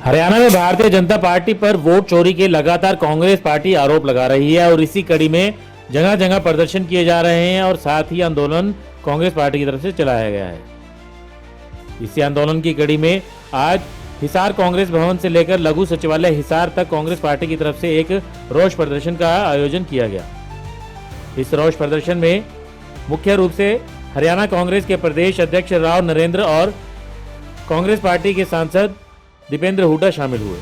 हरियाणा में भारतीय जनता पार्टी पर वोट चोरी के लगातार कांग्रेस पार्टी आरोप लगा रही है और इसी कड़ी में जगह जगह प्रदर्शन किए जा रहे हैं और साथ ही आंदोलन कांग्रेस पार्टी की तरफ से चलाया गया है। इसी आंदोलन की कड़ी में आज हिसार कांग्रेस भवन से लेकर लघु सचिवालय हिसार तक कांग्रेस पार्टी की तरफ से एक रोष प्रदर्शन का आयोजन किया गया। इस रोष प्रदर्शन में मुख्य रूप से हरियाणा कांग्रेस के प्रदेश अध्यक्ष राव नरेंद्र और कांग्रेस पार्टी के सांसद दीपेंद्र हुड्डा शामिल हुए।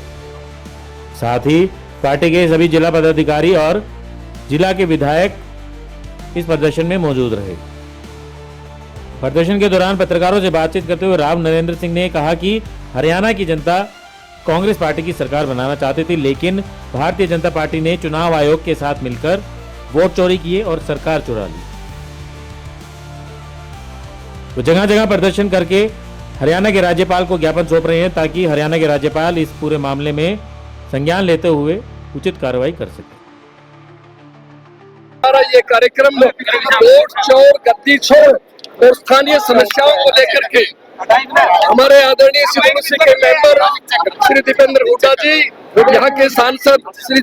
साथ ही पार्टी के सभी जिला पदाधिकारी और जिला के विधायक इस प्रदर्शन में मौजूद रहे। प्रदर्शन के दौरान पत्रकारों से बातचीत करते हुए राव नरेंद्र सिंह ने कहा कि हरियाणा की जनता कांग्रेस पार्टी की सरकार बनाना चाहती थी, लेकिन भारतीय जनता पार्टी ने चुनाव आयोग के साथ मिलकर वोट चोरी किए और सरकार चुरा ली। तो जगह जगह प्रदर्शन करके हरियाणा के राज्यपाल को ज्ञापन सौंप रहे हैं ताकि हरियाणा के राज्यपाल इस पूरे मामले में संज्ञान लेते हुए उचित कार्रवाई कर सके। हमारा ये कार्यक्रम वोट चोर, गद्दी छोड़ और स्थानीय समस्याओं को लेकर के हमारे आदरणीय श्री के मेंबर श्री दीपेंद्र हुड्डा जी, यहाँ के सांसद श्री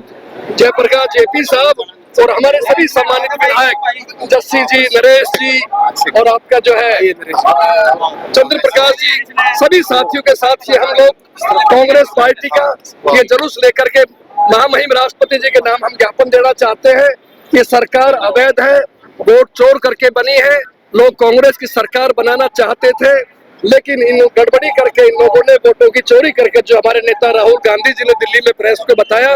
जयप्रकाश जेपी साहब और हमारे सभी सम्मानित विधायक जस्सी जी, नरेश जी और आपका जो है चंद्र प्रकाश जी, सभी साथियों के साथ ये हम लोग कांग्रेस पार्टी का ये जुलूस लेकर के महामहिम राष्ट्रपति जी के नाम हम ज्ञापन देना चाहते हैं कि सरकार अवैध है, वोट चोर करके बनी है। लोग कांग्रेस की सरकार बनाना चाहते थे, लेकिन इन गड़बड़ी करके इन लोगों ने वोटों की चोरी करके जो हमारे नेता राहुल गांधी जी ने दिल्ली में प्रेस को बताया,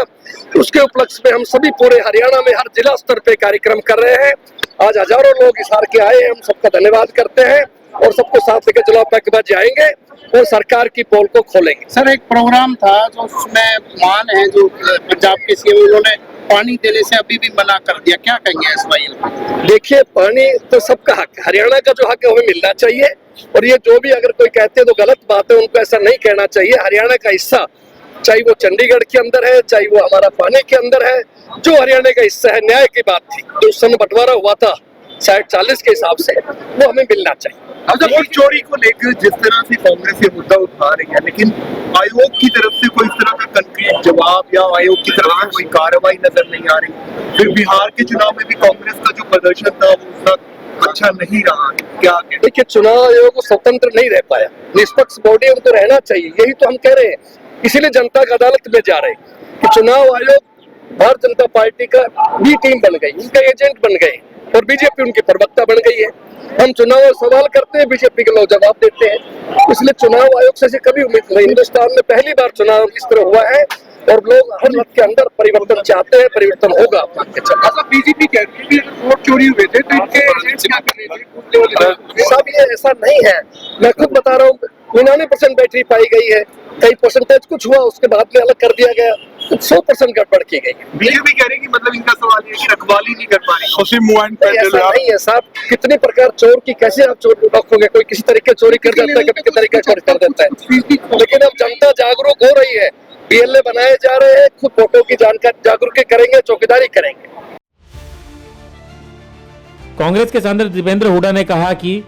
उसके उपलक्ष्य में हम सभी पूरे हरियाणा में हर जिला स्तर पे कार्यक्रम कर रहे हैं। आज हजारों लोग हिसार के आए हैं, हम सबका धन्यवाद करते हैं और सबको साथ लेकर चुनाव के बाद जाएंगे और सरकार की पोल को खोलेंगे। सर, एक प्रोग्राम था जो उसमें मान है जो पंजाब के सीएम, उन्होंने पानी देने से अभी भी मना कर दिया, क्या कहेंगे इस बारे? देखिए, पानी तो सबका हक है, हरियाणा का जो हक है हमें मिलना चाहिए और ये जो भी अगर कोई कहते हैं तो गलत बात है, उनको ऐसा नहीं कहना चाहिए। हरियाणा का हिस्सा चाहे वो चंडीगढ़ के अंदर है, चाहे वो हमारा पानी के अंदर है, जो हरियाणा का हिस्सा है, न्याय की बात थी। जो उस समय बंटवारा हुआ था 60-40 के हिसाब से, वो हमें मिलना चाहिए। वोट चोरी को लेकर जिस तरह से कांग्रेस ये मुद्दा उठा रही है, लेकिन आयोग की तरफ से कोई इस तरह का कंक्रीट जवाब या आयोग की तरफ से कोई कार्रवाई नजर नहीं आ रही। फिर बिहार के चुनाव में भी कांग्रेस का जो प्रदर्शन था वो उतना अच्छा नहीं रहा, क्या? देखिए, चुनाव आयोग स्वतंत्र नहीं रह पाया, निष्पक्ष बॉडी उनको रहना चाहिए, यही तो हम कह रहे हैं। इसीलिए जनता की अदालत में जा रहे हैं कि चुनाव आयोग भारतीय जनता पार्टी का बी टीम बन गई, उनका एजेंट बन गए और बीजेपी उनकी प्रवक्ता बन गई है। हम चुनाव सवाल करते हैं, बीजेपी के लोग जवाब देते हैं। इसलिए चुनाव आयोग से कभी उम्मीद नहीं। हिंदुस्तान में पहली बार चुनाव इस तरह हुआ है और लोग हर मत के अंदर परिवर्तन चाहते हैं, परिवर्तन होगा। बीजेपी कहती है वोट चोरी हुए थे तो इनके सब ये ऐसा नहीं है। मैं खुद बता रहा हूँ, 99% बैटरी पाई गई है, कई परसेंटेज कुछ हुआ, उसके बाद में अलग कर दिया गया, 100% गड़बड़ की गई। बीजेपी कह रही है कि मतलब इनका सवाल ये कि रखवाली नहीं कर पा रही। ऐसा नहीं है साहब, कितने प्रकार चोर की कैसे आप चोर रखोगे? कोई किसी तरीके चोरी कर देता है, कभी तरीके चोरी कर देता है। लेकिन अब जनता जागरूक हो रही है, बीएलए बनाए जा रहे हैं, खुद वोटों की जानकारी जागरूक करेंगे, चौकीदारी करेंगे। कांग्रेस के सांसद दीपेंद्र हुड्डा ने कहा कि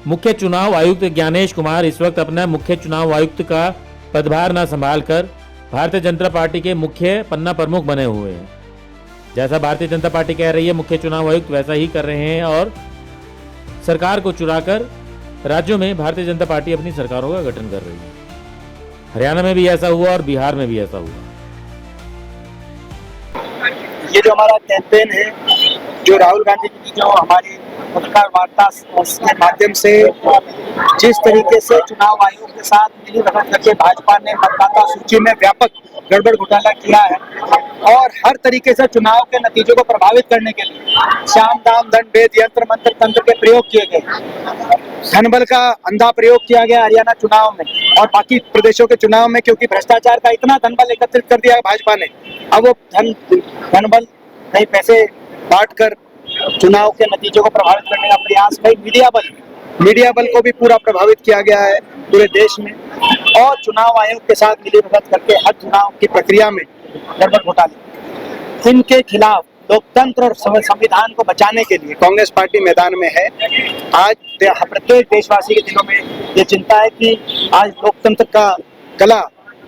मुख्य चुनाव आयुक्त ज्ञानेश कुमार इस वक्त अपना मुख्य चुनाव आयुक्त का पदभार न संभालकर भारतीय जनता पार्टी के मुख्य पन्ना प्रमुख बने हुए हैं। जैसा भारतीय जनता पार्टी कह रही है मुख्य चुनाव आयुक्त वैसा ही कर रहे हैं और सरकार को चुराकर राज्यों में भारतीय जनता पार्टी अपनी सरकारों का गठन कर रही है। हरियाणा में भी ऐसा हुआ और बिहार में भी ऐसा हुआ। ये जो हमारा कैंपेन है, जो राहुल गांधी जी की जो हमारी पत्रकार वार्ता के माध्यम से जिस तरीके से चुनाव आयोग के साथ मिलीभगत करके भाजपा ने मतदाता सूची में व्यापक गड़बड़ घोटाला किया है और हर तरीके से चुनाव के नतीजों को प्रभावित करने के लिए साम दाम दंड भेद यंत्र मंत्र तंत्र के प्रयोग किए गए, धनबल का अंधा प्रयोग किया गया हरियाणा चुनाव में और बाकी प्रदेशों के चुनाव में, क्योंकि भ्रष्टाचार का इतना धनबल एकत्रित कर दिया है भाजपा ने। अब वो धनबल कई पैसे बांट कर चुनाव के नतीजों को प्रभावित करने का प्रयास, कई मीडिया बल को भी पूरा प्रभावित किया गया है पूरे देश में और चुनाव आयोग के साथ मिलीभगत करके हर चुनाव की प्रक्रिया में गड़बड़ घोटाले, इनके खिलाफ लोकतंत्र और संविधान को बचाने के लिए कांग्रेस पार्टी मैदान में है। आज प्रत्येक देशवासी के दिलों में ये चिंता है कि आज लोकतंत्र का गला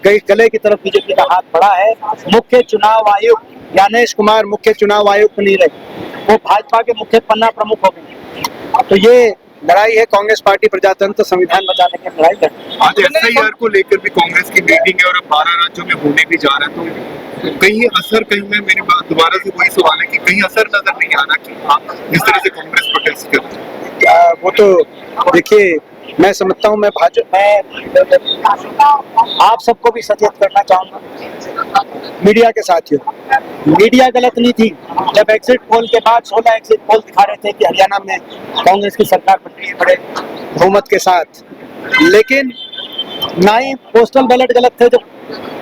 गले की तरफ बीजेपी का हाथ बढ़ा है। मुख्य चुनाव आयुक्त ज्ञानेश कुमार मुख्य चुनाव आयुक्त नहीं रहे, वो भाजपा के मुख्य पन्ना प्रमुख हो गए। तो ये लड़ाई है कांग्रेस पार्टी प्रजातंत्र संविधान बचाने की लड़ाई है। आज एसआईआर को लेकर भी कांग्रेस की मीटिंग है और अब 12 राज्यों में होने भी जा रहा है, तो कहीं असर, कहीं में मेरी बात दोबारा से वही सवाल है कि कहीं असर नजर नहीं आ रहा कि आप जिस तरह से कांग्रेस प्रोटेस्ट कर रही है। वो तो देखिए, मैं समझता हूँ, मैं आप सबको भी सचेत करना चाहूंगा, मीडिया के साथियों, मीडिया गलत नहीं थी जब एग्जिट पोल के बाद 16 एग्जिट पोल दिखा रहे थे कि हरियाणा में कांग्रेस की सरकार बन रही है बड़े बहुमत के साथ, लेकिन ना ही पोस्टल बैलेट गलत थे जब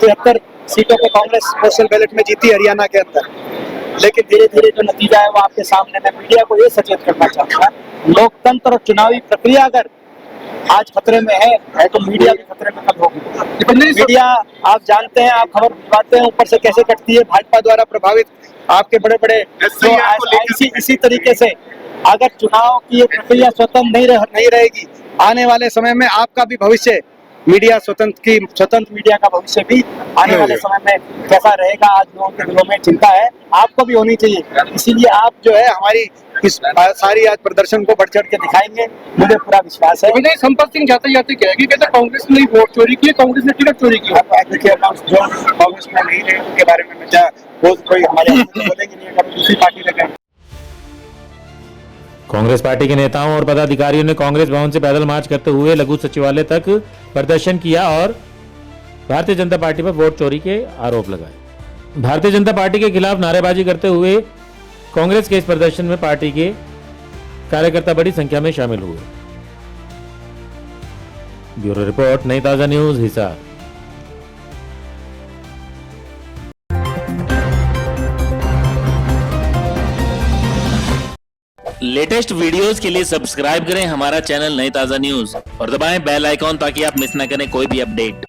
73 सीटों पे कांग्रेस पोस्टल बैलेट में जीती हरियाणा के अंदर, लेकिन धीरे धीरे जो नतीजा है वो आपके सामने। मैं मीडिया को ये सचेत करना चाहूंगा, लोकतंत्र और चुनावी प्रक्रिया अगर आज खतरे में है तो मीडिया भी खतरे में कब होगी। मीडिया, आप जानते हैं, आप खबर भिजवाते हैं, ऊपर से कैसे कटती है, भाजपा द्वारा प्रभावित आपके बड़े बड़े इसी तरीके से अगर चुनाव की ये प्रक्रिया स्वतंत्र नहीं रहेगी, आने वाले समय में आपका भी भविष्य, मीडिया स्वतंत्र मीडिया का भविष्य भी आने वाले समय में कैसा रहेगा, आज लोगों के दिलों में चिंता है, आपको भी होनी चाहिए। इसीलिए आप जो है हमारी इस सारी आज प्रदर्शन को बढ़ चढ़ के दिखाएंगे, मुझे पूरा विश्वास है। संपत सिंह जाते कहेगी कहते कांग्रेस ने वोट चोरी की, कांग्रेस ने टिकट चोरी की। देखिए, जो कांग्रेस में नहीं रहे उनके बारे में वो कोई हमारे बोलेंगे नहीं, अगर दूसरी पार्टी में गए। कांग्रेस पार्टी के नेताओं और पदाधिकारियों ने कांग्रेस भवन से पैदल मार्च करते हुए लघु सचिवालय तक प्रदर्शन किया और भारतीय जनता पार्टी पर वोट चोरी के आरोप लगाए। भारतीय जनता पार्टी के खिलाफ नारेबाजी करते हुए कांग्रेस के इस प्रदर्शन में पार्टी के कार्यकर्ता बड़ी संख्या में शामिल हुए। ब्यूरो रिपोर्ट, नई ताजा न्यूज, हिसार। लेटेस्ट वीडियोस के लिए सब्सक्राइब करें हमारा चैनल नई ताजा न्यूज और दबाएं बेल आइकॉन ताकि आप मिस ना करें कोई भी अपडेट।